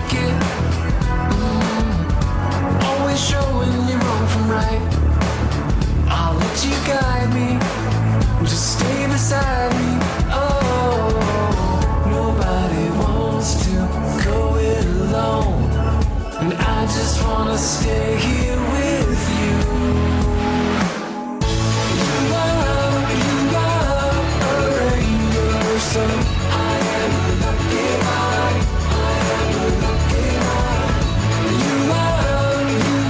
like it. Always showing you wrong from right. I'll let you guide me. Just stay beside me. Oh, nobody wants to go it alone, and I just wanna stay here with you. You are a rainbow, so I am a lucky guy. I am a lucky guy. You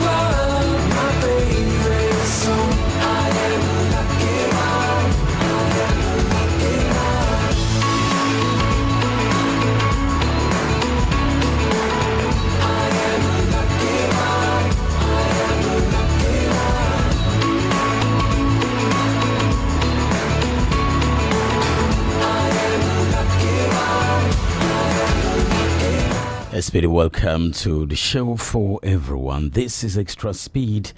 are my favorite song. I am a lucky guy. I am a lucky guy. I am a lucky guy. I am a lucky guy. I am a lucky guy. Yes, very welcome to the show for everyone. This is Extra Speed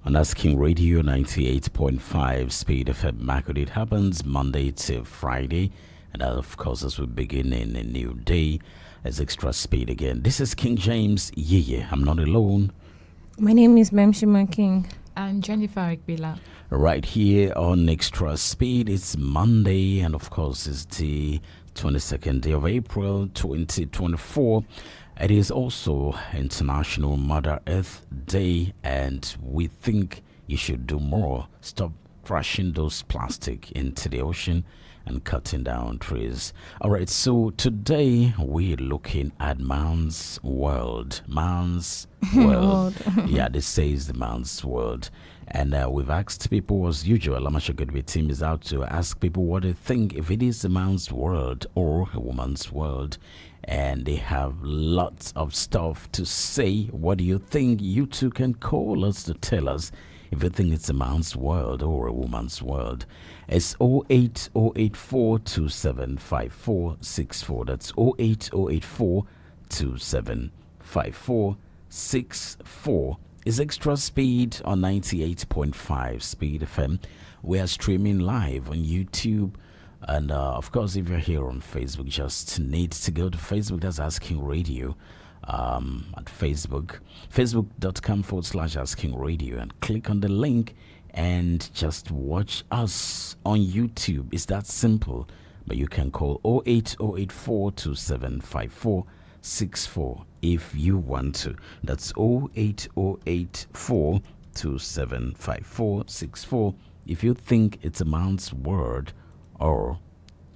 on Asking Radio 98.5 Speed FM Market. It happens Monday to Friday, and of course, as we begin in a new day, as Extra Speed again. This is King James YiYE. I'm not alone. My name is Mmemshima King. I'm Jennifer Ikpila. Right here on Extra Speed, it's Monday, and of course, it's the 22nd day of April 2024. It is also International Mother Earth Day, and we think you should do more. Stop thrashing those plastic into the ocean and cutting down trees. All right, so today we're looking at man's world. Man's world. Yeah, this says the man's world. And we've asked people, as usual, Amashogadwe team is out to ask people what they think, if it is a man's world or a woman's world. And they have lots of stuff to say. What do you think? You too can call us to tell us if you think it's a man's world or a woman's world. It's 08084275464. That's 08084275464. It's Extra Speed on 98.5 Speed FM. We are streaming live on YouTube. And of course, if you're here on Facebook, just need to go to Facebook. That's Asking Radio at Facebook, facebook.com/Asking Radio, and click on the link and just watch us on YouTube. It's that simple. But you can call 08084275464 if you want to. That's 08084275464 if you think it's a man's word or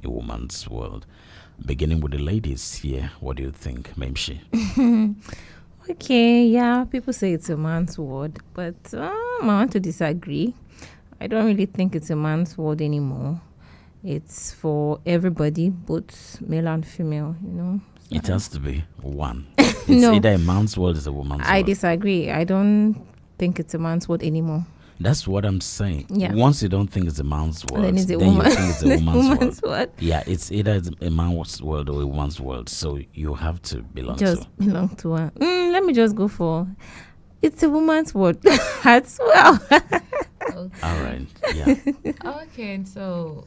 a woman's world. Beginning with the ladies here, what do you think, Memshi? Okay, yeah, people say it's a man's word, but I want to disagree. I don't really think it's a man's word anymore. It's for everybody, both male and female, you know. So It has to be one. It's either a man's word or a woman's word. I disagree. I don't think it's a man's word anymore. That's what I'm saying. Yeah. Once you don't think it's a man's word, Then it's a you woman. think it's a woman's word. word. Yeah, it's either a man's word or a woman's word. So you have to belong Just to. belong to one. Let me just go for it's a woman's word as well. All right. Yeah. Okay, so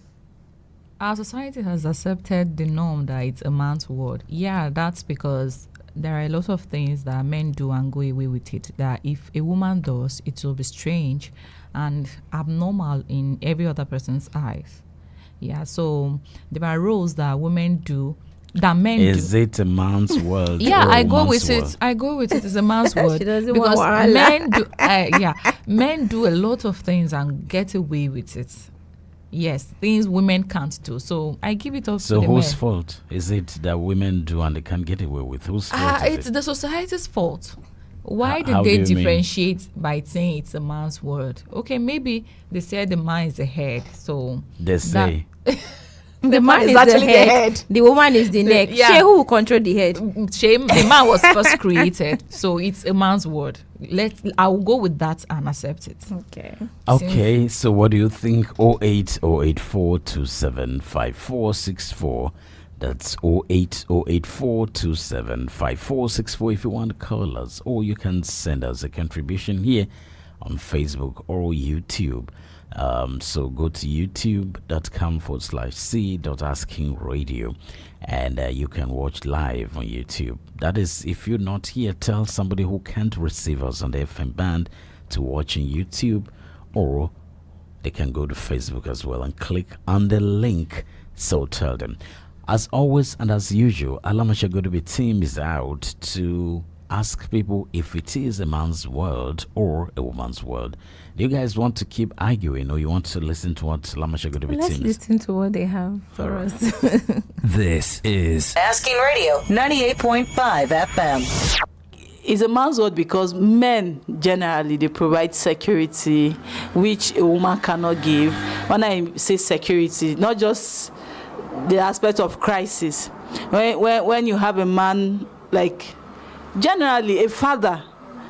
our society has accepted the norm that it's a man's word. Yeah, that's because there are a lot of things that men do and go away with it, that if a woman does, it will be strange and abnormal in every other person's eyes. Yeah, so there are roles that women do that men Is do. it a man's world? Yeah, or a I go woman's with world? it. I go with it. It's a man's word She doesn't because want wahala. men do a lot of things and get away with it. Yes, things women can't do. So I give it up So to the whose men. fault is it that women do and they can't get away with? Whose fault is It's it? the society's fault. Why How did do they you mean? differentiate by saying it's a man's word? Okay, maybe they said the man is the head, so They say. The man is actually the head. The woman is the neck. yeah. She who will control the head. Shame, the man was first created, so it's a man's word. I will go with that and accept it. Okay. Okay, so what do you think? 08084275464. That's 08084275464 if you want to call us, or you can send us a contribution here on Facebook or YouTube. So go to youtube.com/c.askingradio and you can watch live on YouTube. That is, if you're not here, tell somebody who can't receive us on the FM band to watch on YouTube, or they can go to Facebook as well and click on the link. So tell them. As always and as usual, Alamashagodobe team is out to ask people if it is a man's world or a woman's world. Do you guys want to keep arguing, or you want to listen to what Alamashagodobe Let's team is? listen to what they have for us. This is Asking Radio 98.5 FM. It's a man's world because men generally they provide security which a woman cannot give. When I say security, not just the aspect of crisis. When you have a man, like generally a father,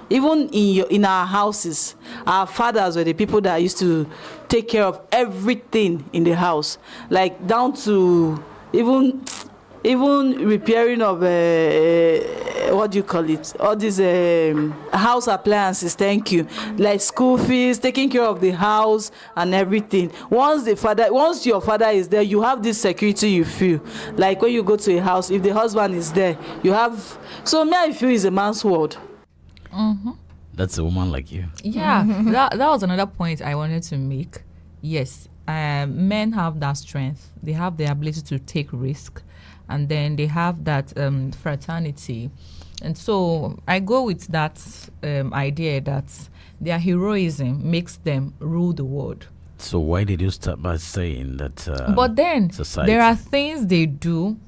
even in our houses, our fathers were the people that used to take care of everything in the house, like down to even repairing of what do you call it, all these house appliances. Thank you. Like school fees, taking care of the house and everything. Once your father is there, you have this security. You feel like when you go to a house, if the husband is there, you have. So me, I feel is a man's world. That's a woman like you. Yeah, that was another point I wanted to make. Yes, men have that strength. They have the ability to take risk, and then they have that fraternity. And so I go with that idea that their heroism makes them rule the world. So why did you start by saying that? But then society. there are things they do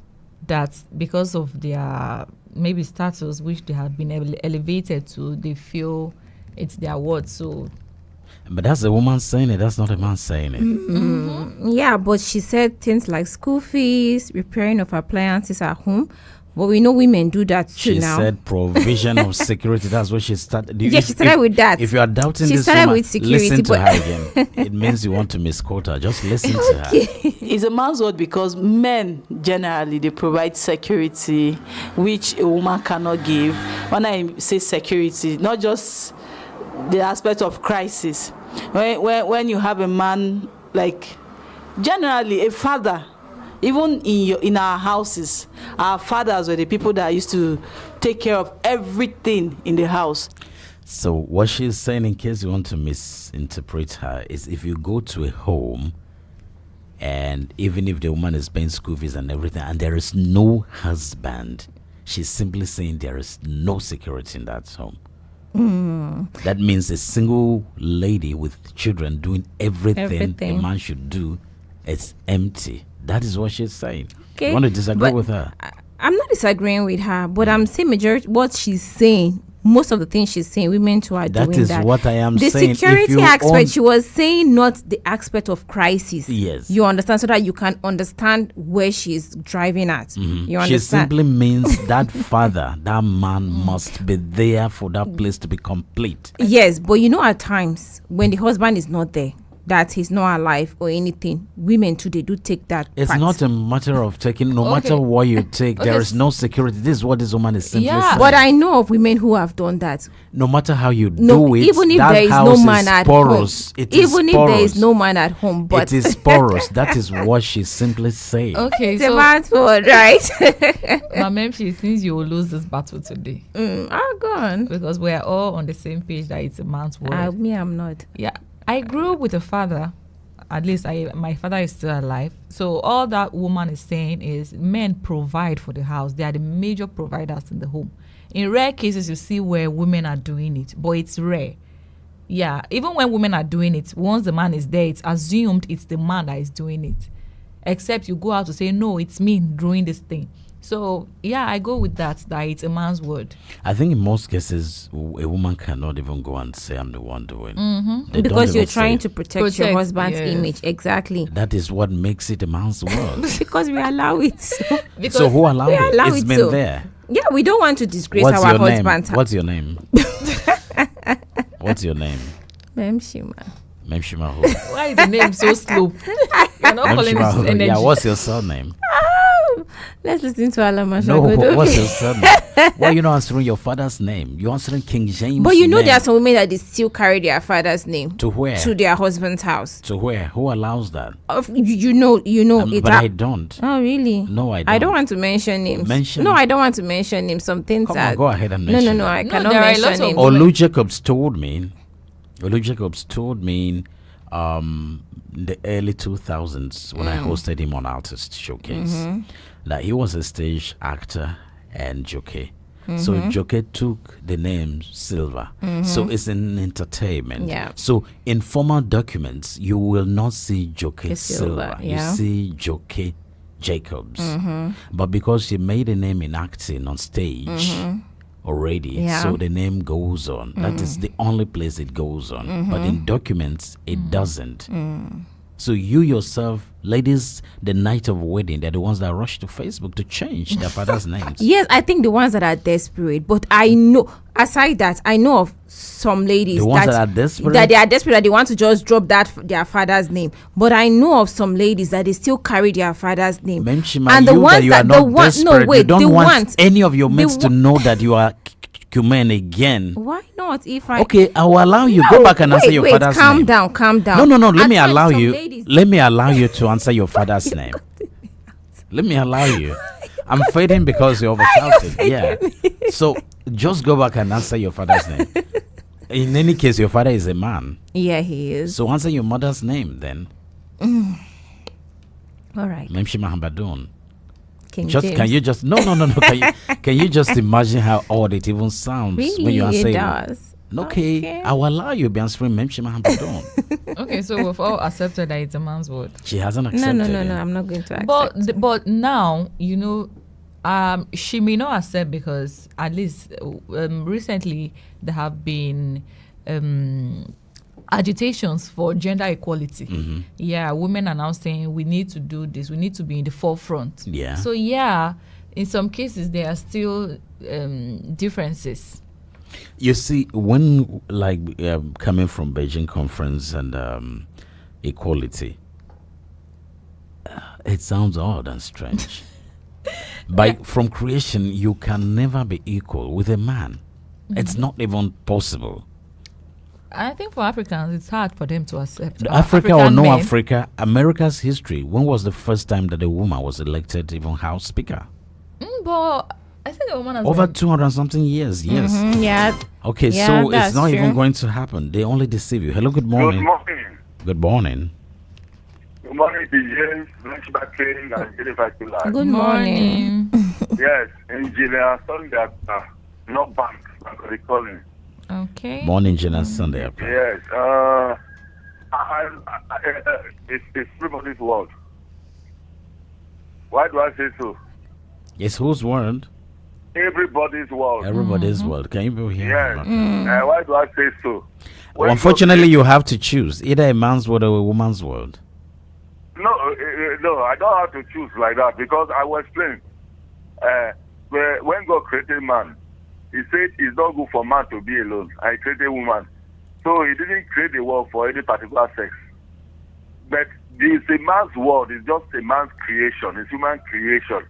that, because of their maybe status, which they have been elevated to, they feel it's their word. So, But that's a woman saying it. That's not a man saying it. Yeah, but she said things like school fees, repairing of appliances at home. But we know women do that too She now. said provision of security. That's what she started. Yeah, she started with that. If you are doubting She this started woman, with security, listen to but- her again. It means you want to misquote her. Just listen to her. It's a man's world because men generally they provide security which a woman cannot give. When I say security, not just the aspect of crisis. When you have a man, like generally a father, even in our houses, our fathers were the people that used to take care of everything in the house. So what she's saying, in case you want to misinterpret her, is if you go to a home, and even if the woman is paying school fees and everything, and there is no husband, she's simply saying there is no security in that home. That means a single lady with children doing everything a man should do, it's empty. That is what she's saying. Okay, You want to disagree but with her? I'm not disagreeing with her, but I'm saying majority what she's saying. Most of the things she's saying, women too are That doing is that. what I am the saying. If security you aspect, own- she was saying not the aspect of crisis. Yes. You understand, so that you can understand where she's driving at. You understand? She simply means that father, that man must be there for that place to be complete. Yes, but you know, at times when the husband is not there, that he's not alive or anything, women too, they do take that It's part. not a matter of taking, no Okay. matter what you take, there Okay. is no security. This is what this woman is simply Yeah. saying. But I know of women who have done that. No matter how you No, do it, even if that there is house no man at porous. home. It is Even if there is no man at home, but it is porous. That is what she's simply saying. okay, it's a so man's word, right? Mmemshima, since you will lose this battle today, Go on. because we are all on the same page that it's a man's word. Me, I'm not. Yeah, I grew up with a father. At least my father is still alive. So all that woman is saying is men provide for the house. They are the major providers in the home. In rare cases, you see where women are doing it, but it's rare. Yeah, even when women are doing it, once the man is there, it's assumed it's the man that is doing it. Except you go out to say, no, it's me doing this thing. So, yeah, I go with that it's a man's word. I think in most cases, a woman cannot even go and say, I'm the one doing. They don't Because you're even say trying it. to protect your Protect, husband's yes. image. Exactly. That is what makes it a man's world. Because we allow it. Because So who allowed we it? allow It's it been to. there. Yeah, we don't want to disgrace What's our your name? husband's What's your name? What's your name? Mmemshima. Mmemshima who? why is the name so slow? You're not calling Mmemshima it who? energy. Yeah, what's your surname? Let's listen to Alama No, Shagodo. what's your surname? Why are you not answering your father's name? You're answering King James. But you know name. there are some women that they still carry their father's name To where? to their husband's house. To where? Who allows that? You know it. But I don't. Oh really? No, I don't. I don't want to mention names. Mention- No, I don't want to mention names. Some things Come that on, go ahead and no, mention no, them. I No, cannot there are a mention lot of names. Olu Jacobs told me, in the early 2000s when I hosted him on Artist Showcase that he was a stage actor and jockey. So jockey took the name Silver. So it's an entertainment. Yeah. So in formal documents, you will not see jockey Silver, Silver. yeah. You see jockey Jacobs. But because she made a name in acting on stage already, Yeah. so the name goes on. That is the only place it goes on. But in documents, it doesn't. So you yourself, ladies, the night of wedding, they're the ones that rush to Facebook to change their father's names. Yes, I think the ones that are desperate. But I know, aside that, I know of some ladies The ones that are desperate? that they are desperate, that they want to just drop their father's name. But I know of some ladies that they still carry their father's name. Mmemshima, And the you ones that you that are the not one, desperate, no wait, you don't the want ones any of your the mates to one- know that you are Cumen again. Why not? If I Okay, I will allow you. No, Go back and answer wait, your wait, father's calm name. down, calm down. No. Let At me times, allow some you. ladies- Let me allow you to answer your father's name. Let me allow you. I'm fading because you're over shouting. Yeah. So just go back and answer your father's name. In any case, your father is a man. Yeah, he is. So answer your mother's name then. All right. Mmemshima Hambadun. King Just James. can you just no. Can you just imagine how odd it even sounds Really, when you answer it it? does. Okay, I will allow you to be answering Mmemshima Hambadun. Okay, so we've all accepted that it's a man's word. She hasn't No, accepted no, it. I'm not going to accept. But now, she may not accept because at least recently there have been agitations for gender equality. Yeah, women are now saying we need to do this, we need to be in the forefront. Yeah. So yeah, in some cases there are still differences. You see, when coming from Beijing conference and equality, it sounds odd and strange. From creation, you can never be equal with a man. It's not even possible. I think for Africans, it's hard for them to accept. Africa or African no men. Africa, America's history. When was the first time that a woman was elected even House Speaker? But I think a woman has Over been- 200 something years. Yes. Yeah. Okay, Yeah, so it's that's not even true. going to happen. They only deceive you. Hello, good Good morning. morning. Good morning. Good morning to James, Mmemshima King, and Ikpila. Good morning. Yes, engineer Sunday, not bank, they calling. Okay. Morning, Jenna Sunday. Yes, it's everybody's world. Why do I say so? It's whose word? Everybody's world. Everybody's world. Can you be here? Yes. Why do I say so? Well, unfortunately, you have to choose either a man's word or a woman's word. No, I don't have to choose like that because I will explain. When God created man, He said it's not good for man to be alone. I created woman, so He didn't create the world for any particular sex. But it's a man's world. It's just a man's creation. It's human creation.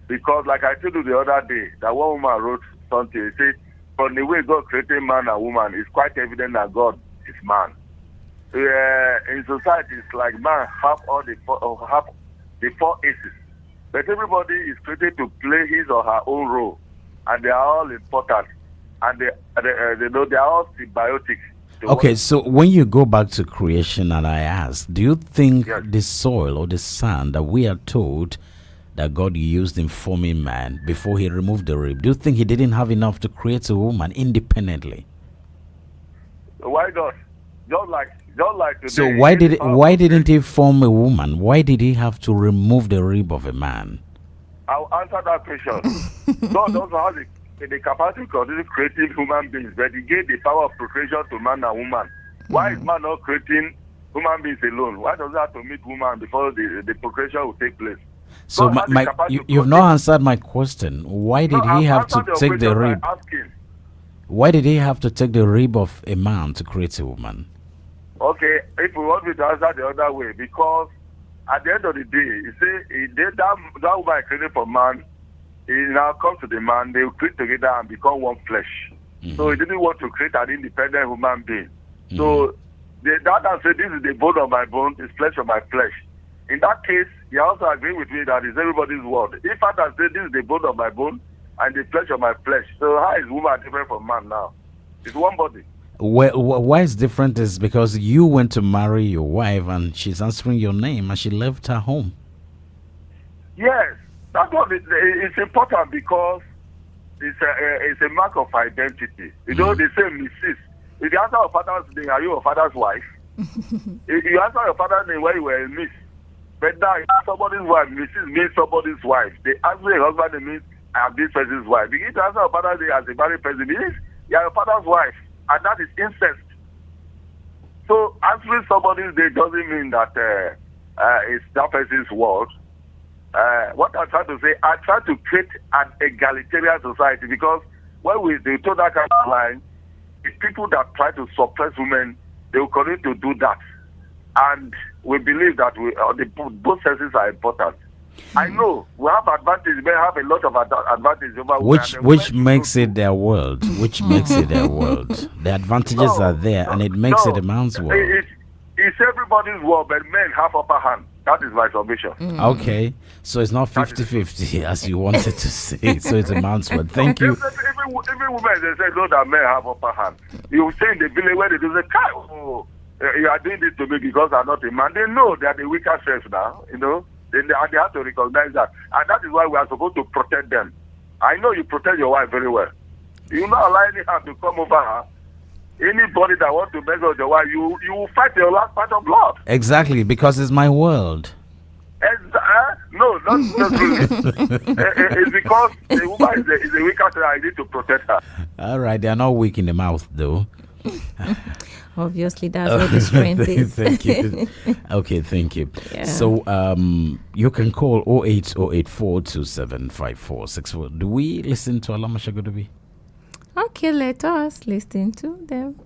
Because, like I told you the other day, that one woman wrote something. He said, from the way God created man and woman, it's quite evident that God is man. In society, it's like man have the four aces, but everybody is created to play his or her own role, and they are all important, and they are all symbiotic. Okay, so when you go back to creation, and I ask, do you think Yes. the soil or the sand that we are told that God used in forming man before He removed the rib, do you think He didn't have enough to create a woman independently? Why not? Just like today. So why didn't He form a woman? Why did He have to remove the rib of a man? I'll answer that question. God also has the capacity of creating human beings, but He gave the power of procreation to man and woman. Why is man not creating human beings alone? Why does he have to meet woman before the procreation will take place? So God has the capacity to you've not answered my question. Why did No, He I've have to answered your take the question by rib? asking. Why did He have to take the rib of a man to create a woman? Okay, if we want me to answer the other way, because at the end of the day, you see, that woman is created for man. He now comes to the man. They will create together and become one flesh. So he didn't want to create an independent human being. So the dad said, "This is the bone of my bone, it's flesh of my flesh." In that case, he also agreed with me that it's everybody's word. If father said, "This is the bone of my bone and the flesh of my flesh," so how is woman different from man now? It's one body. Why it's different is because you went to marry your wife and she's answering your name and she left her home. Yes, that's what it's important because it's a mark of identity. You know, they say Mrs. If you answer your father's name, are you your father's wife? If you answer your father's name when you were a miss, but now somebody's wife, Mrs. means somebody's wife. They answer your husband, it means I am this person's wife. If you answer your father's name as a married person, it means you are your father's wife, and that is incest. So answering somebody's name doesn't mean that it's that person's word. What I'm trying to say, I try to create an egalitarian society because when they told that kind of line, the people that try to suppress women, they will continue to do that. And we believe that both sexes are important. I know we have advantage, we have a lot of advantage over which makes it their world. Which makes it their world. The advantages are there, and it makes it a man's world. It's everybody's world, but men have upper hand. That is my submission. Okay, so it's not 50-50 as you wanted to say. So it's a man's world. Thank you. Even women, they say no, that men have upper hand. You say in the village where they do say, "Oh, you are doing this to me because I'm not a man." They know they are the weaker sex now. You know. They have to recognize that. And that is why we are supposed to protect them. I know you protect your wife very well. You not allow anyone to come over her. Anybody that wants to mess with your wife, you will fight your last part of blood. Exactly, because it's my world. No, not really. It's because the woman is a weaker sex. I need to protect her. All right, they are not weak in the mouth, though. Obviously, that's what the strength is. Thank you. Okay, thank you. Yeah. So you can call 08084275464. Do we listen to Alama Shagodobi? Okay, let us listen to them.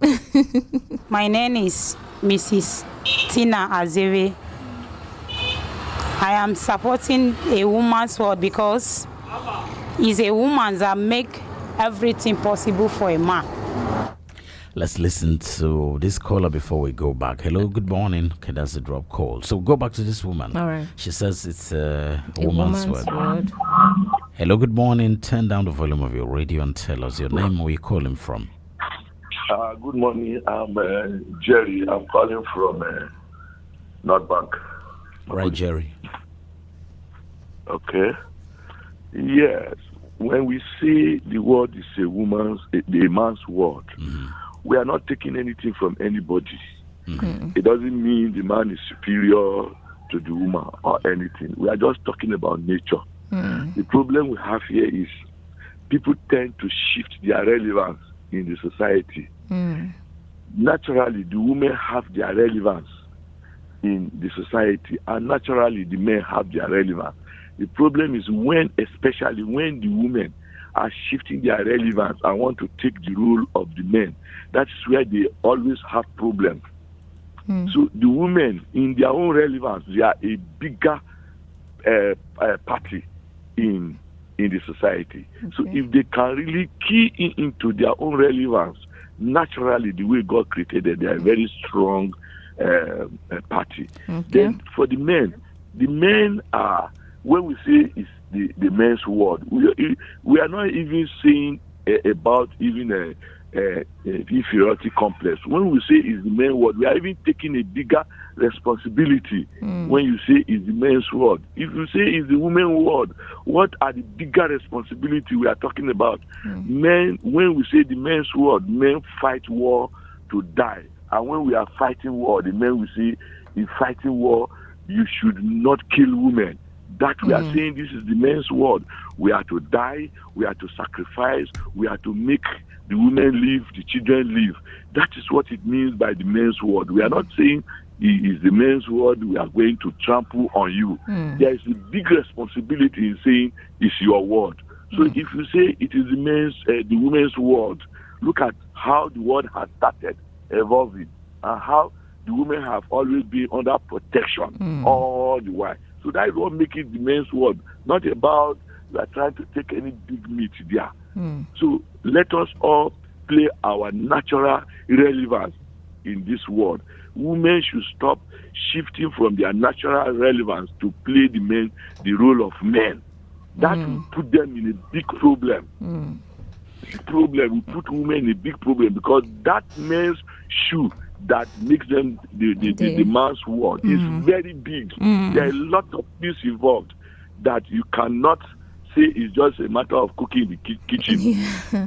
My name is Mrs. Tina Azere. I am supporting a woman's word because it's a woman that make everything possible for a man. Let's listen to this caller before we go back. Hello, good morning. Okay, that's a drop call. So go back to this woman. All right. She says it's a woman's word. Hello, good morning. Turn down the volume of your radio and tell us your name, where you're calling from. Good morning. I'm Jerry. I'm calling from North Bank. Right, Jerry. Okay. Yes. When we say the word is a man's word, we are not taking anything from anybody. It doesn't mean the man is superior to the woman or anything. We are just talking about nature. The problem we have here is people tend to shift their relevance in the society. Naturally, the women have their relevance in the society, and naturally, the men have their relevance. The problem is especially when the women are shifting their relevance and want to take the role of the men. That's where they always have problems. So the women, in their own relevance, they are a bigger party in the society. Okay. So if they can really key into their own relevance, naturally, the way God created it, they are a very strong party. Okay. Then for the men are, when we say it's the men's word, we are not even saying about even a inferiority complex. When we say it's the men's word, we are even taking a bigger responsibility. When you say it's the men's word, if you say it's the women's word, what are the bigger responsibility we are talking about? Men, when we say the men's word, men fight war to die, and when we are fighting war, the men we say in fighting war, you should not kill women. That we are saying this is the men's word. We are to die, we are to sacrifice, we are to make the women live, the children live. That is what it means by the men's word. We are not saying it is the men's word, we are going to trample on you. There is a big responsibility in saying it's your word. So if you say it is the women's word, look at how the word has started evolving and how the women have always been under protection all the while. So that is what makes it the men's world. Not about we are trying to take any big meat there. So let us all play our natural relevance in this world. Women should stop shifting from their natural relevance to play the role of men. That will put them in a big problem. Problem will put women in a big problem because that men's shoe that makes them the man's world is very big. There are a lot of things involved that you cannot say is just a matter of cooking in the kitchen.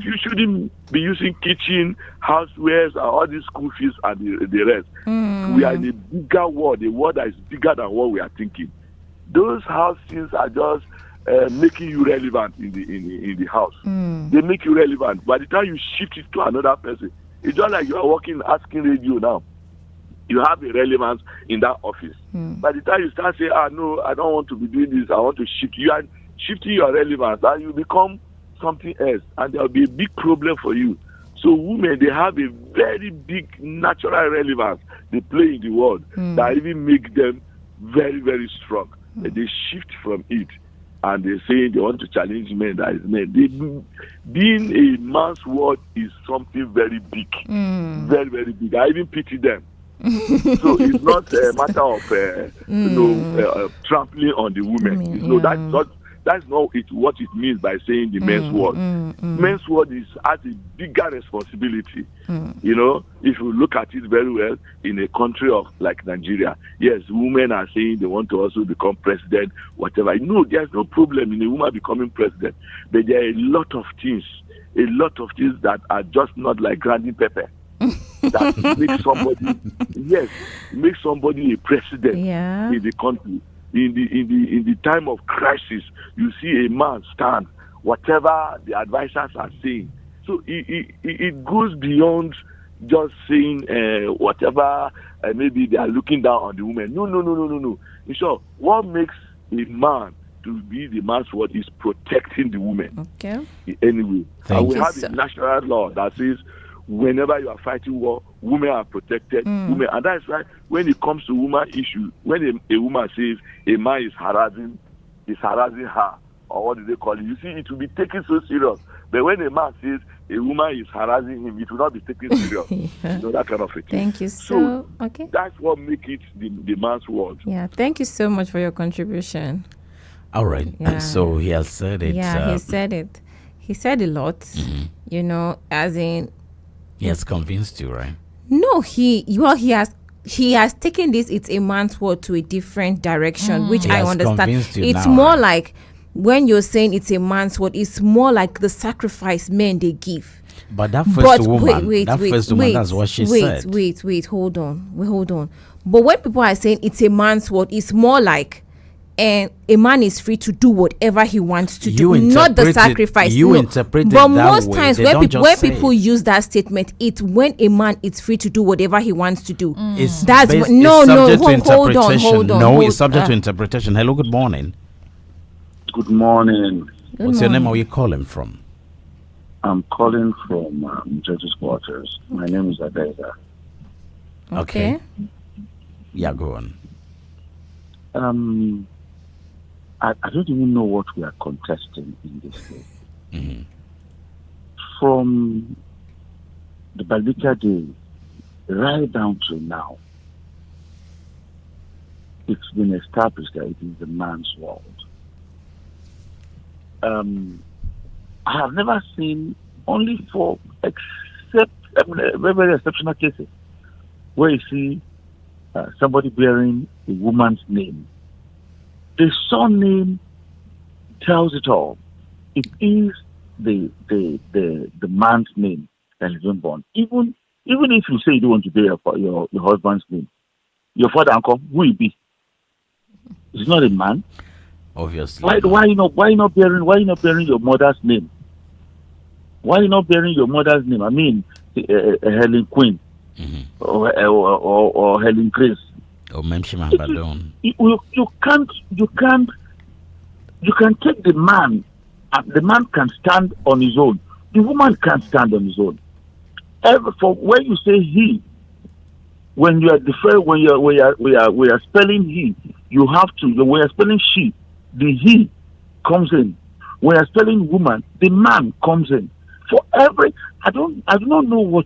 You shouldn't be using kitchen, housewares, and all these school fees and the rest. We are in a bigger world, a world that is bigger than what we are thinking. Those house things are just making you relevant in the house. They make you relevant. By the time you shift it to another person, it's just like you are working asking radio now. You have a relevance in that office. By the time you start saying, no, I don't want to be doing this, I want to shift, you are shifting your relevance and you become something else, and there will be a big problem for you. So women, they have a very big natural relevance they play in the world that even make them very, very strong. They shift from it. And they say they want to challenge men. That is men. Being a man's world is something very big, very, very big. I even pity them. So it's not a matter of trampling on the women. That's not what it means by saying the men's world. Men's world has a bigger responsibility. You know, if you look at it very well, in a country like Nigeria, yes, women are saying they want to also become president, whatever. No, there's no problem in a woman becoming president. But there are a lot of things that are just not like grinding pepper. That makes somebody a president in the country. In the time of crisis, you see a man stand, whatever the advisors are saying. So it goes beyond just saying whatever maybe they are looking down on the woman. No. In short, what makes a man to be the man's word is protecting the woman. Okay. Anyway, we have a national law that says whenever you are fighting war, women are protected. Women, and that's why when it comes to woman issue, when a woman says a man is harassing her, or what do they call it? You see, it will be taken so serious. But when a man says a woman is harassing him, it will not be taken serious. You know, that kind of thing. Thank you so okay. That's what makes it the man's world. Yeah, thank you so much for your contribution. All right. Yeah. And so he has said it. Yeah, he said it. He said a lot. You know, as in. He has convinced you, right? No, he has taken this "it's a man's world" to a different direction, which I understand. It's now, more right? like when you're saying it's a man's world, it's more like the sacrifice men they give. But that first woman, that's what she said. Wait, hold on. But when people are saying it's a man's world, it's more like and a man is free to do whatever he wants to do, not the sacrifice. Interpret it but that most way. times when people use that statement, it's when a man is free to do whatever he wants to do. Hold on. No, it's subject to interpretation. Hello, good morning. Good morning. What's your name? Where are you calling from? I'm calling from Judges Quarters. My name is Adeza. Okay. Yeah, go on. I don't even know what we are contesting in this case. From the Balbika day right down to now, it's been established that it is the man's world. I have never seen, only for very exceptional cases, where you see somebody bearing a woman's name. The surname tells it all. It is the man's name that has been born. Even if you say you don't want to bear your husband's name, your father uncle, who will be? It's not a man. Obviously. Why you not bearing your mother's name? Why you not bearing your mother's name? I mean, Helen Queen or Helen Grace. Or Mmemshima Badon. You can take the man, and the man can stand on his own. The woman can't stand on his own. For when you say he when you are different, when we are spelling he, you have to. When we are spelling she, the he comes in. When you are spelling woman, the man comes in. For every, I do not know what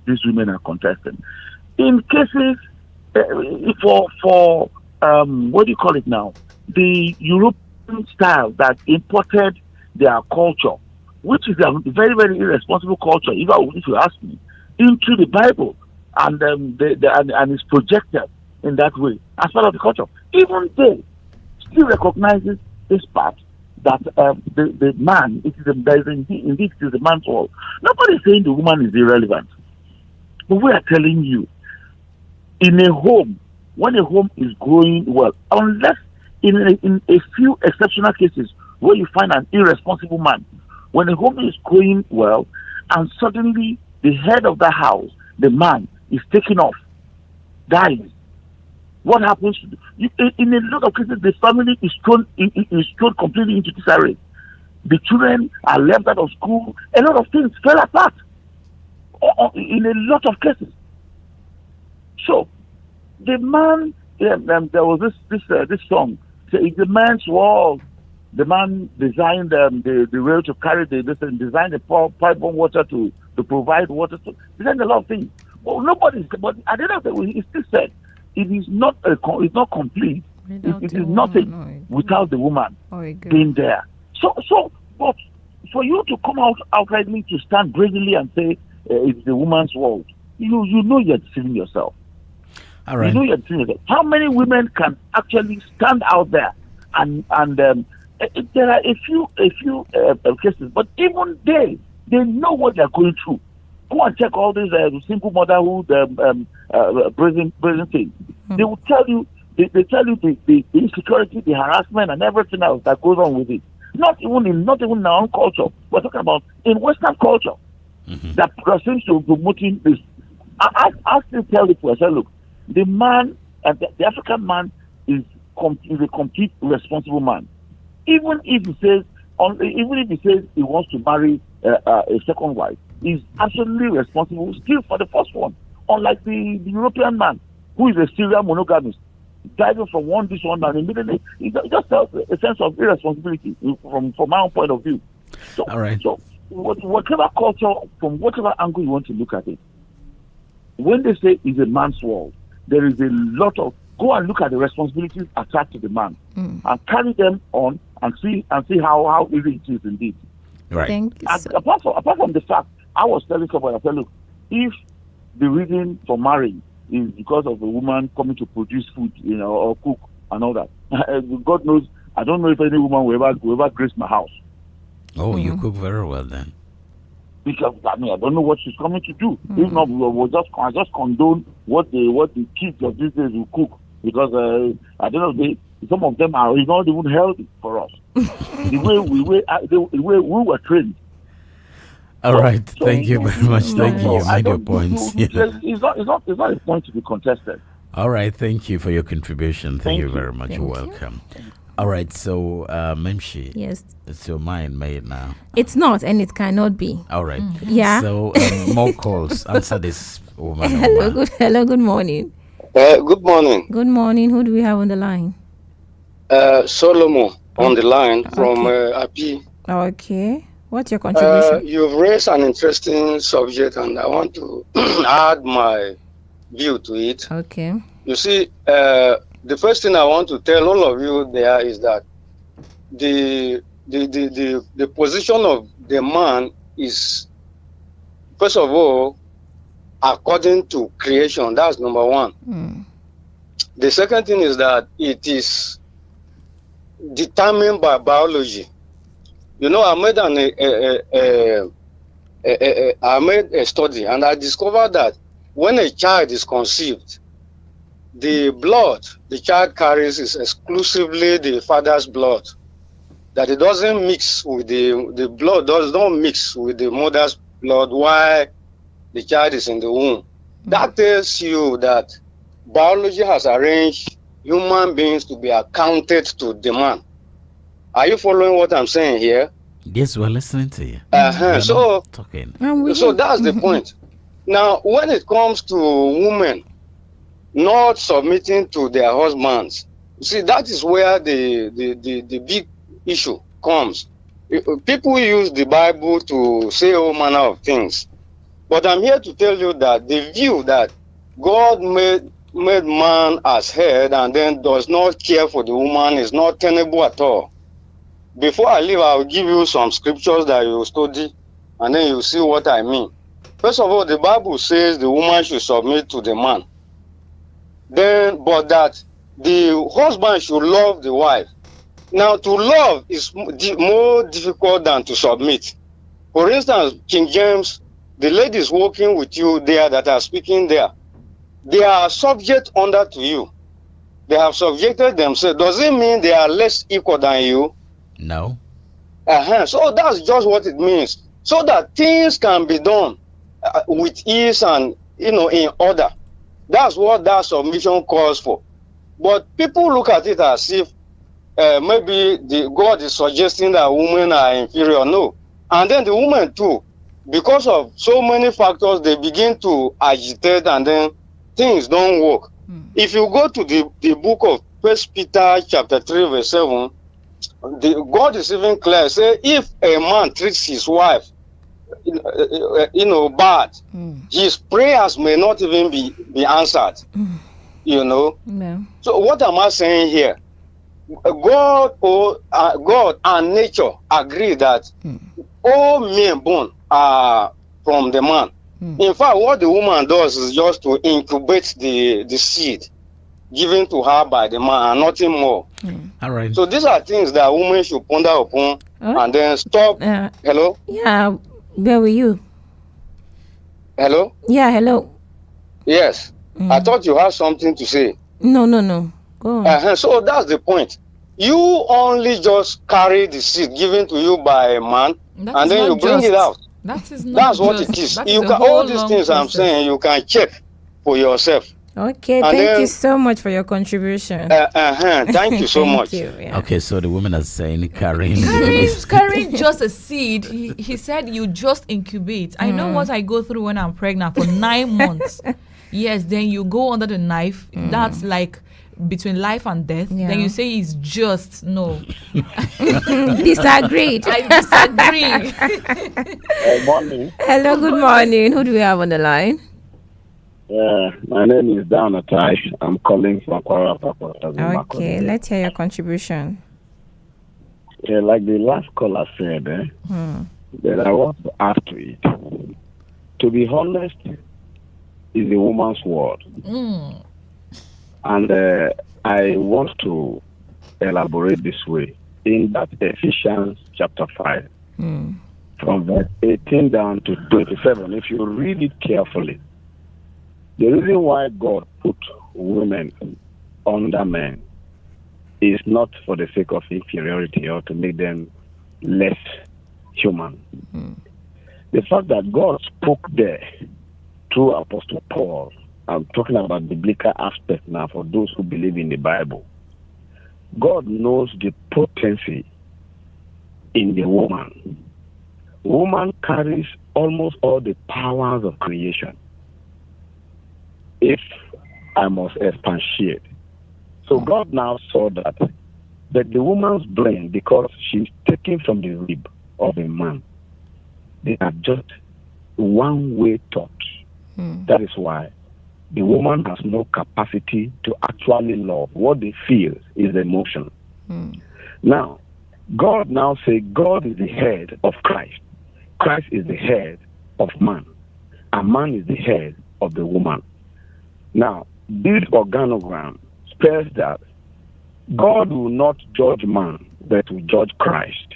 these women are contesting. In cases for what do you call it now? The European style that imported their culture, which is a very, very irresponsible culture, even if you ask me, into the Bible, and and it's projected in that way as part of the culture. Even they still recognizes this part that the man, indeed it is the man's world. Nobody is saying the woman is irrelevant, but we are telling you, in a home, when a home is growing well, unless in a few exceptional cases where you find an irresponsible man, when a home is going well, and suddenly the head of the house, the man, is taken off, dies. What happens? In a lot of cases, the family is thrown completely into disarray. The children are left out of school. A lot of things fell apart. In a lot of cases. So, the man, there was this song. It's the man's world. The man designed the rail to carry designed the pipe on water to provide water. Designed a lot of things. Well, but at the end of the day, he still said, it is not complete. It is nothing without the woman being there. So, but for you to come out outrightly to stand bravely and say it's the woman's world, you know you're deceiving yourself. All right. You know you're deceiving yourself. How many women can actually stand out there and there are a few cases, but even they know what they're going through. Go and check all these single motherhood brazen things. They will tell you they tell you the insecurity, the harassment, and everything else that goes on with it. Not even in our own culture. We're talking about in Western culture that seems to be promoting this. I still tell people, I say, look, the man, the African man is a complete responsible man. Even if he says he wants to marry a second wife, he's absolutely responsible still for the first one. Unlike the European man, who is a serial monogamist, diving from this one, and immediately he just tells a sense of irresponsibility from my own point of view. So, all right. So, whatever culture, from whatever angle you want to look at it, when they say it's a man's world, there is a lot of go and look at the responsibilities attached to the man and carry them on and see how easy it is indeed. Right. Thank you. Apart from the fact, I was telling somebody, I said, look, if the reason for marrying is because of a woman coming to produce food, or cook and all that, God knows, I don't know if any woman will ever grace my house. Oh, you cook very well then. Because I don't know what she's coming to do. If not, I just condone what the kids of these days will cook, because I don't know, some of them are not even healthy for us. the way we were trained. All right, thank you very much. Thank you. You made your points. It's not a point to be contested. All right, thank you for your contribution. Thank you very much. You're welcome. All right, so Mmemshima. Yes. It's your mind made now. It's not, and it cannot be. All right. Yeah. So more calls. Answer this woman. Hello, good morning. Good morning. Good morning. Who do we have on the line? Solomon on the line from Api. Okay. What's your contribution? You've raised an interesting subject, and I want to add my view to it. Okay. You see, the first thing I want to tell all of you there is that the position of the man is, first of all, according to creation. That's number one. The second thing is that it is determined by biology. I made a study, and I discovered that when a child is conceived, the blood the child carries is exclusively the father's blood. That it doesn't mix with the blood does not mix with the mother's blood while the child is in the womb. That tells you that biology has arranged human beings to be accounted to the man. Are you following what I'm saying here? Yes, we're listening to you. So talking. So that's the point. Now, when it comes to women not submitting to their husbands, you see, that is where the big issue comes. People use the Bible to say all manner of things. But I'm here to tell you that the view that God made man as head and then does not care for the woman is not tenable at all. Before I leave, I'll give you some scriptures that you study, and then you'll see what I mean. First of all, the Bible says the woman should submit to the man. Then, but that the husband should love the wife. Now, to love is more difficult than to submit. For instance, King James, the ladies working with you there that are speaking there, they are subject under to you. They have subjected themselves. Does it mean they are less equal than you? No. So that's just what it means. So that things can be done with ease and, in order. That's what that submission calls for. But people look at it as if maybe God is suggesting that women are inferior. No. And then the women too, because of so many factors, they begin to agitate and then things don't work. If you go to the book of 1 Peter chapter 3 verse 7, God is even clear. Say, if a man treats his wife, bad, his prayers may not even be answered. Yeah. So what am I saying here? God and nature agree that all men born are from the man. In fact, what the woman does is just to incubate the seed given to her by the man and nothing more. All right. So these are things that women should ponder upon and then stop. Hello? Yeah, where were you? Hello? Yeah, hello. Yes. I thought you had something to say. No. Go on. So that's the point. You only just carry the seed given to you by a man and then you bring it out. That's what it is. All these things I'm saying, you can check for yourself. Okay, thank you so much for your contribution. Thank you so much. You, yeah. Okay, so the women are saying carrying just a seed. He said you just incubate. I know what I go through when I'm pregnant for 9 months. Yes, then you go under the knife. That's like between life and death. Yeah. Then you say it's just no. Disagreed. I disagree. Morning. Hello, good morning. Who do we have on the line? My name is Danatai. I'm calling from Kwara. Okay, let's hear your contribution. Like the last caller said, that I want to add to it. To be honest, is a woman's word. And I want to elaborate this way. In that Ephesians chapter 5, from verse 18 down to 27, if you read it carefully, the reason why God put women under men is not for the sake of inferiority or to make them less human. The fact that God spoke there through Apostle Paul, I'm talking about the biblical aspect now for those who believe in the Bible. God knows the potency in the woman. Woman carries almost all the powers of creation. If I must expatiate. So God now saw that the woman's brain, because she's taken from the rib of a man, they are just one-way thoughts. That is why the woman has no capacity to actually love. What they feel is emotion. Now, God now says God is the head of Christ. Christ is the head of man. And man is the head of the woman. Now, this organogram spells that God will not judge man, but will judge Christ.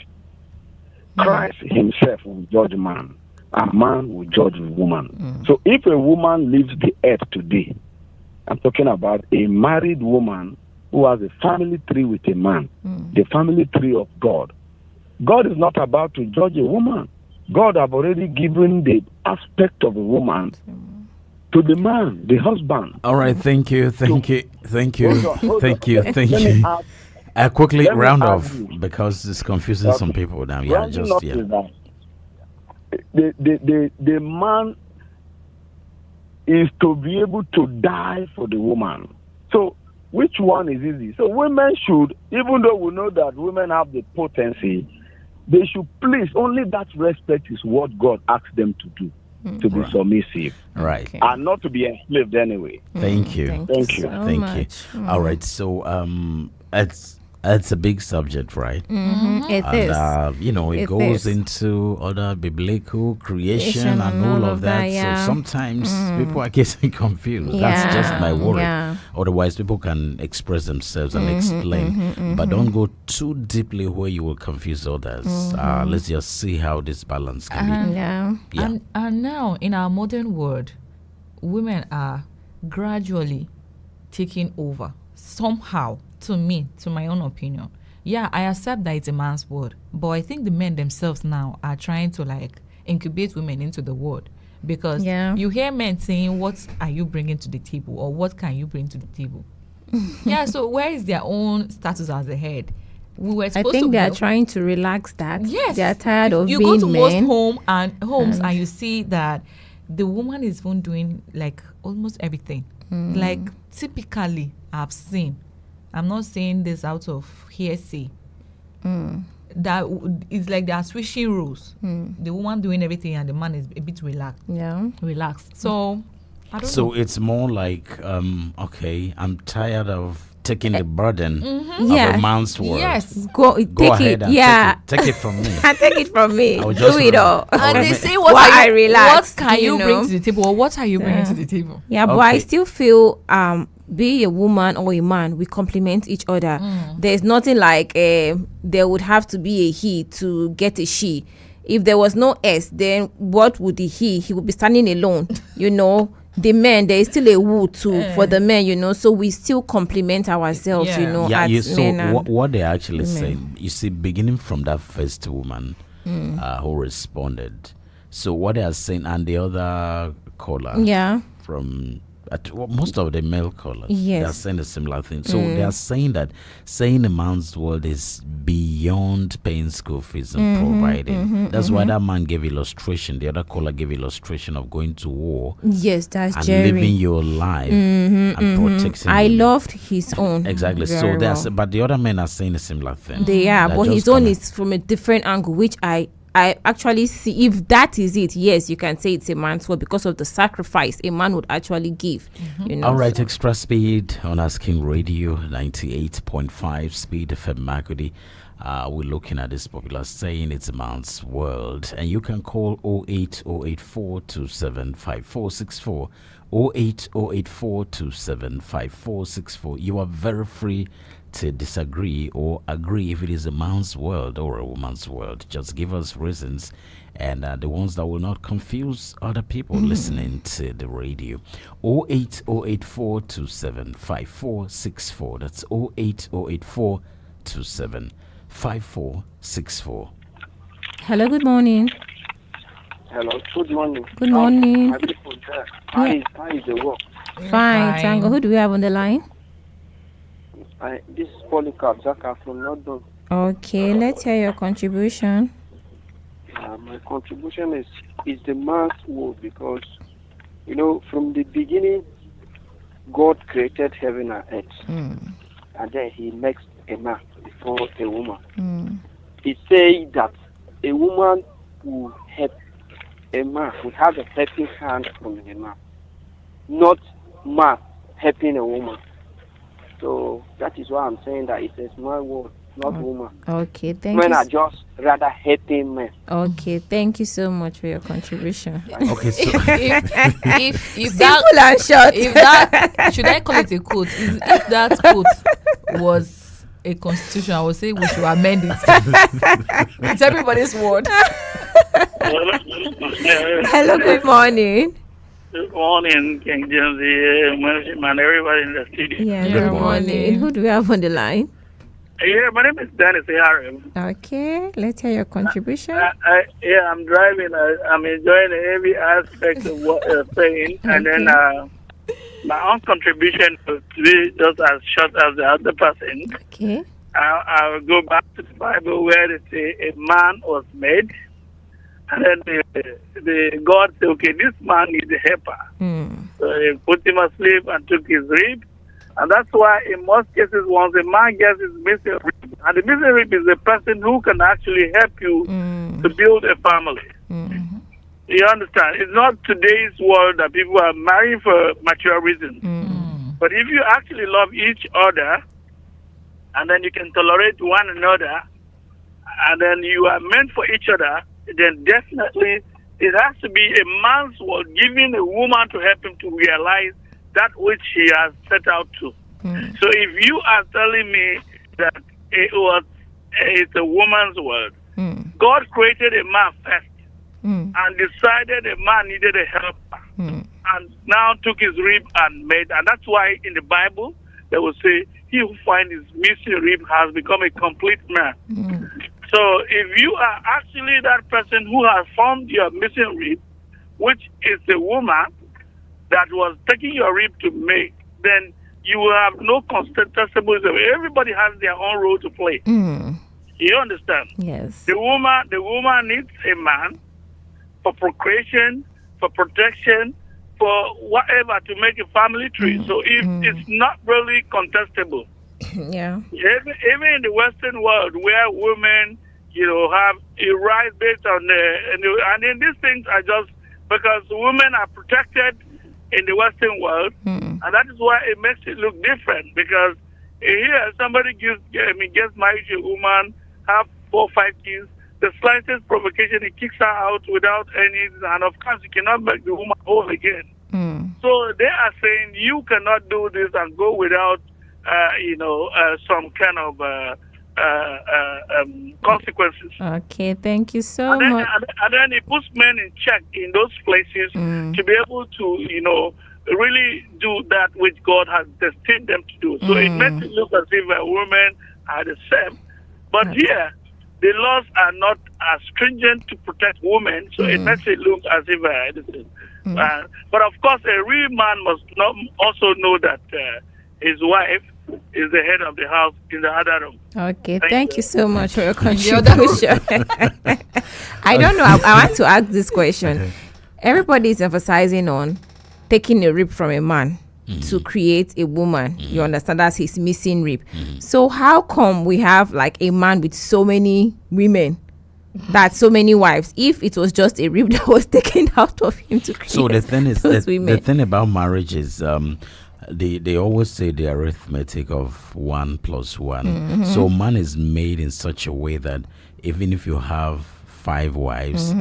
Christ himself will judge man, and man will judge the woman. So if a woman leaves the earth today, I'm talking about a married woman who has a family tree with a man, the family tree of God. God is not about to judge a woman. God have already given the aspect of a woman to the man, the husband. All right, thank you. Quickly round off because it's confusing some people now. The man is to be able to die for the woman. So which one is easy? So women should, even though we know that women have the potency, they should please, only that respect is what God asked them to do, to be submissive. Right. And not to be enslaved anyway. Thank you. Thank you. so Thank much. you. All right. So it's a big subject, right? It is. And it It goes is. into other biblical creation Creation and all of that. yeah. So sometimes people are getting confused. That's just my worry. Yeah. Otherwise, people can express themselves and explain, but don't go too deeply where you will confuse others. Let's just see how this balance can be. Yeah. Yeah. And now, in our modern world, women are gradually taking over somehow. To my own opinion. Yeah, I accept that it's a man's world, but I think the men themselves now are trying to like incubate women into the world, because you hear men saying, what are you bringing to the table, or what can you bring to the table? Yeah, so where is their own status as a head? We were I supposed think to they are be- trying to relax that. Yes, They are tired of you being go to men. most homes and you see that the woman is even doing like almost everything. Like typically, I've seen. I'm not saying this out of hearsay. That it's like they are switching roles. The woman doing everything and the man is a bit relaxed. So I don't know. It's more like, okay, I'm tired of taking the burden of Yeah. a man's world. Yes. Go take ahead it. and Yeah. take it from me. Take it from me. I will Do just it all. And they say, While what I relax, what can you know? bring to the table, or what are you bringing to the table? Yeah, but I Okay. still feel be a woman or a man, we complement each other. There's nothing like there would have to be a he to get a she. If there was no S, then what would the he? He would be standing alone. The men, there is still a woo too for the men. So we still complement ourselves. Yeah, as men. And what they're actually saying, you see, beginning from that first woman who responded. So what they are saying, and the other caller from most of the male callers, they are saying a similar thing. So they are saying that saying a man's world is beyond paying school fees and providing. That's why that man gave illustration. The other caller gave illustration of going to war. Yes, that's and Jerry. living your life and protecting. I women. loved his own. Exactly. Very So well. but the other men are saying a similar thing. They are, They're but just his own coming- is from a different angle, which I actually see. If that is it, yes, you can say it's a man's world because of the sacrifice a man would actually give. All right, XTRa speed on Asking Radio 98.5 speed FM Makudi. We're looking at this popular saying, it's a man's world, and you can call 08084275464, 08084275464. You are very free to disagree or agree if it is a man's world or a woman's world. Just give us reasons, and the ones that will not confuse other people listening to the radio. 08084275464. That's 08084275464. Hello, good morning. Hello, good morning. Good morning. My people there. How is the work? Fine, Tango. Who do we have on the line? This is Polycarp Zaka from London. Okay, let's hear your contribution. My contribution is the man's world, because, from the beginning, God created heaven and earth. And then he makes a man before a woman. He said that a woman will help a man, will have a helping hand from a man, not man helping a woman. So that is why I'm saying that it's a small world, not woman. Okay, thank Men you. are just rather helping men. Okay, thank you so much for your contribution. Okay, so if Simple and short. If that, should I call it a quote? If that quote was a constitution, I would say we should amend it. It's everybody's word. Hello, good morning. Good morning, King James YiYE, Mmemshima, and everybody in the studio. Yeah, good morning. Who do we have on the line? Yeah, my name is Dennis Harem. Okay, let's hear your contribution. I'm driving. I'm enjoying every aspect of what you're saying. And then my own contribution will be just as short as the other person. Okay. I'll go back to the Bible where it says a man was made. And then the God said, okay, this man needs a helper. So he put him asleep and took his rib. And that's why in most cases, once a man gets his missing rib, and the missing rib is the person who can actually help you to build a family. You understand? It's not today's world that people are marrying for mature reasons. But if you actually love each other, and then you can tolerate one another, and then you are meant for each other, then definitely it has to be a man's world giving a woman to help him to realize that which he has set out to. So if you are telling me that it's a woman's world, God created a man first and decided a man needed a helper and now took his rib and made, and that's why in the Bible they will say, he who finds his missing rib has become a complete man. So if you are actually that person who has found your missing rib, which is the woman that was taking your rib to make, then you will have no contestable. Everybody has their own role to play. You understand? Yes. The woman needs a man for procreation, for protection, for whatever, to make a family tree. So if it's not really contestable. Yeah. Even in the Western world, where women, have a right based on and then these things are just because women are protected in the Western world, and that is why it makes it look different. Because here, somebody gets married to a woman, have 4 or 5 kids, the slightest provocation, he kicks her out without any, and of course, you cannot make the woman whole again. So they are saying you cannot do this and go without, some kind of consequences. Okay, thank you so And much. then it puts men in check in those places to be able to, really do that which God has destined them to do. So it makes it look as if women are the same. But here, the laws are not as stringent to protect women, so it makes it look as if anything. But of course, a real man must also know that his wife is the head of the house in the other room. Okay, thank you so much for your contribution. I don't know. I want to ask this question. Everybody is emphasizing on taking a rib from a man to create a woman. You understand? That's his missing rib. So how come we have like a man with so many women? That's so many wives. If it was just a rib that was taken out of him to create So the thing is, those the women. thing about marriage is, they always say the arithmetic of 1 + 1. So man is made in such a way that even if you have 5 wives,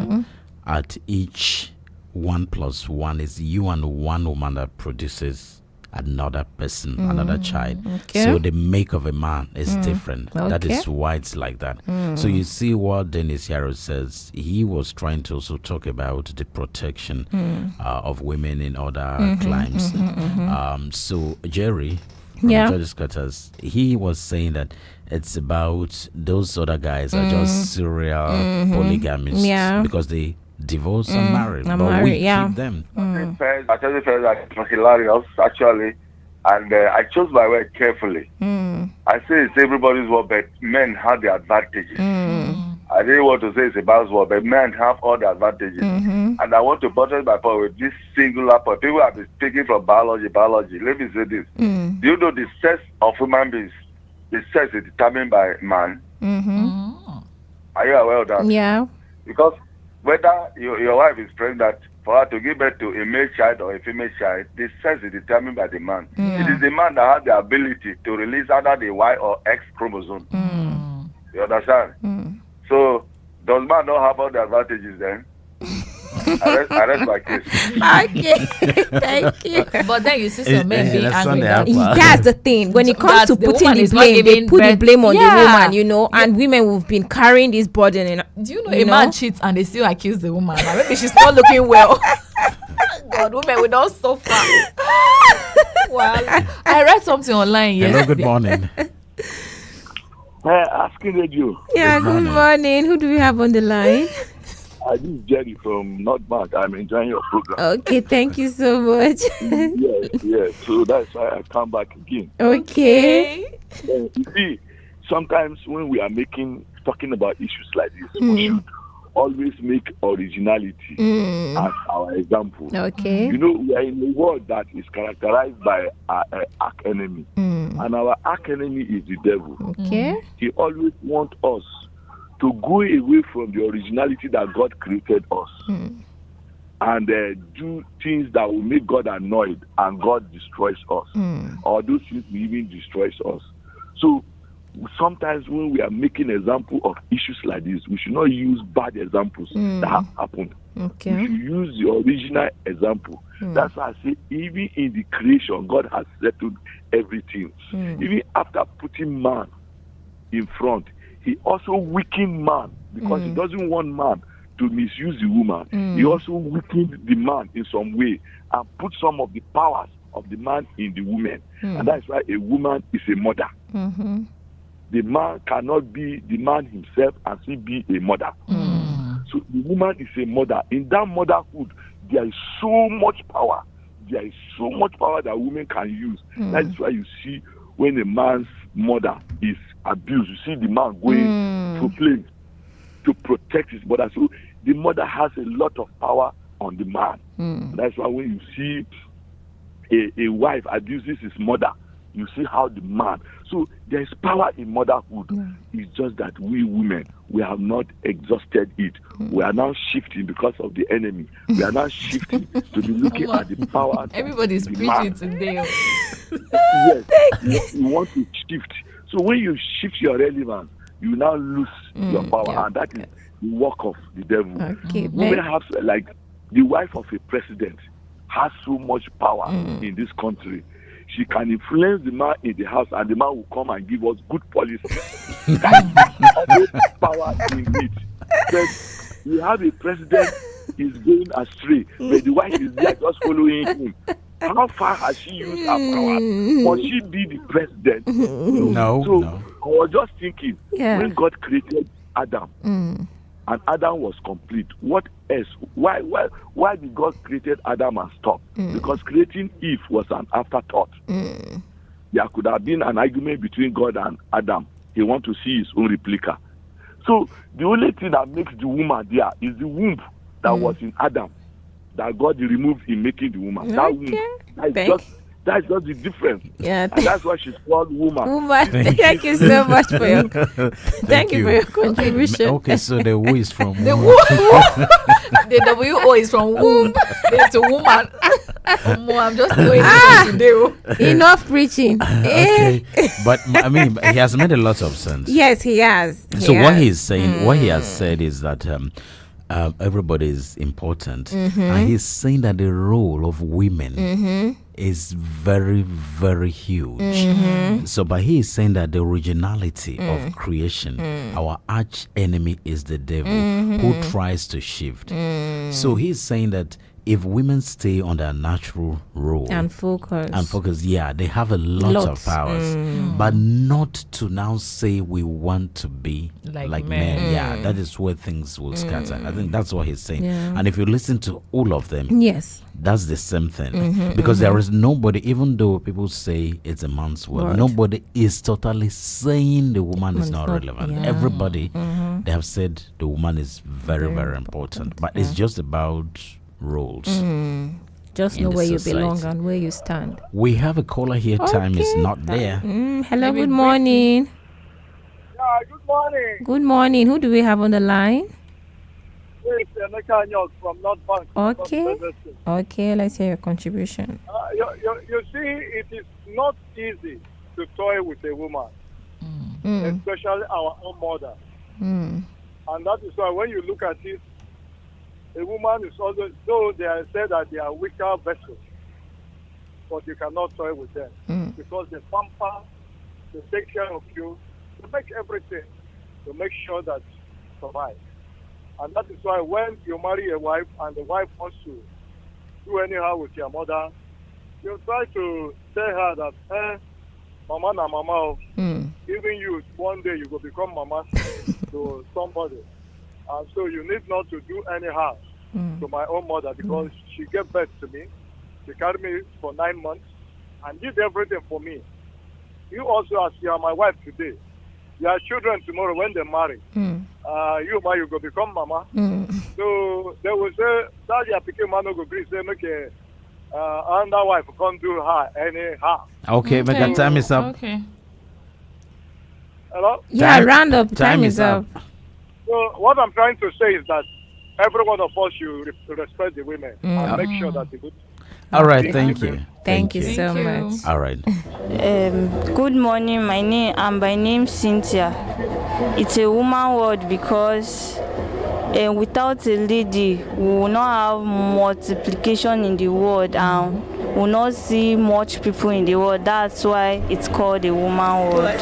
at each 1 + 1 is you and one woman that produces another person, another child. So the make of a man is different. That is why it's like that. So you see what Dennis Yarrow says. He was trying to also talk about the protection of women in other climes. So Jerry from Judges Cutters, he was saying that it's about those other guys are just serial polygamists because they divorce and marry, but we keep them. I tell you first that it was hilarious, actually, and I chose my word carefully. I say it's everybody's word, but men have the advantages. I didn't want to say it's a man's word, but men have all the advantages. And I want to buttress my point with this singular point. People have been speaking from biology. Let me say this. Do you know the sex of human beings? The sex is determined by man. Are you aware of that? Yeah. Because whether your wife is pregnant, for her to give birth to a male child or a female child, the sex is determined by the man. It is the man that has the ability to release either the Y or X chromosome. You understand? So, does man not have all the advantages then? I rest my case. Okay, thank you. But then you see some men being angry. That's the thing. When it comes to the putting woman the is not blame, they giving put the birth. blame on the Yeah. woman, and women who've been carrying this burden. Do you know a man cheats and they still accuse the woman? Like, maybe she's not looking well. God, women, we don't suffer. Well, I read something online Hello, yesterday. good morning. Asking radio. Yeah, good morning. Who do we have on the line? This is Jerry from North Bank. I'm enjoying your program. Okay, thank you so much. yes. So that's why I come back again. Okay. You see, sometimes when we are talking about issues like this, we should always make originality as our example. Okay. You know, we are in a world that is characterized by an arch enemy, and our arch enemy is the devil. Okay. He always wants us to go away from the originality that God created us and do things that will make God annoyed and God destroys us, or those things will even destroys us. So sometimes when we are making example of issues like this, we should not use bad examples that have happened. Okay. We should use the original example. That's why I say even in the creation, God has settled everything. Even after putting man in front, he also weakened man because he doesn't want man to misuse the woman. He also weakened the man in some way and put some of the powers of the man in the woman. And that's why a woman is a mother. The man cannot be the man himself and still be a mother. So the woman is a mother. In that motherhood, there is so much power. There is so much power that women can use. That is why you see when a man's mother is abused, you see the man going to play to protect his mother. So the mother has a lot of power on the man. That's why when you see a wife abuses his mother, you see how the man. So there is power in motherhood. It's just that we women, we have not exhausted it. We are now shifting because of the enemy. We are now shifting to be looking at the power. Everybody's preaching today. Yes, you want to shift. So when you shift your relevance, you now lose your power, and that is the work of the devil. Okay, women have, like the wife of a president, has so much power in this country. She can influence the man in the house, and the man will come and give us good policies. That is power in it. But you have a president is going astray, but the wife is there just following him. How far has she used her power? Must she be the president? No. I was just thinking, when God created Adam, and Adam was complete, what else? Why did God created Adam and stop? Because creating Eve was an afterthought. There could have been an argument between God and Adam. He want to see his own replica. So the only thing that makes the woman there is the womb that was in Adam, that God removed in making the woman. That womb, that's just the difference. Yeah, and that's why she's called woman. Thank you so much for your thank you for your contribution. Okay, so the W is from the the WO is from womb. It's a woman. I'm just doing this today. Enough preaching. Okay, but I mean, he has made a lot of sense. Yes, he has. What he's saying, what he has said is that everybody is important, and he's saying that the role of women is very, very huge. So, but he is saying that the originality of creation, our arch enemy is the devil who tries to shift. So he's saying that if women stay on their natural role and focus, they have a lot of powers, but not to now say we want to be like men. Yeah, that is where things will scatter. I think that's what he's saying. And if you listen to all of them, that's the same thing. Because there is nobody, even though people say it's a man's word, nobody is totally saying the woman is not relevant. Everybody, they have said the woman is very, very important. But it's just about roles. Just know where you belong and where you stand. We have a caller here. Time is not there. Hello, good morning. Yeah, good morning. Good morning. Who do we have on the line? It's Emeka Nyok from North Bank. Okay, let's hear your contribution. You see, it is not easy to toy with a woman, especially our own mother. And that is why when you look at it, a woman is always, though they are said that they are weaker vessels, but you cannot toy with them because they pamper, they take care of you, they make everything to make sure that you survive. And that is why when you marry a wife and the wife wants to do anyhow with your mother, you try to tell her that, mama na mama, even you, one day you will become mama to somebody. And so you need not to do anyhow to my own mother because she gave birth to me. She carried me for 9 months and did everything for me. You also, as you are my wife today, your children tomorrow when they marry, you man, you go become mama. So they will say that your picking man no go agree, say make a under wife can't do her any harm. Okay, make a time is up. Okay. Hello? Yeah, round up. Time is up. So what I'm trying to say is that every one of us should respect the women and make sure that the good. All right, thank you. Thank you so much. All right. Good morning. My name Cynthia. It's a woman word because without a lady, we will not have multiplication in the world and we will not see much people in the world. That's why it's called a woman word.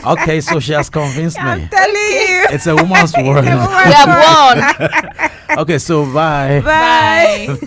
Okay, so she has convinced me. I'm telling you. It's a woman's word. We have won. Okay, so bye. Bye.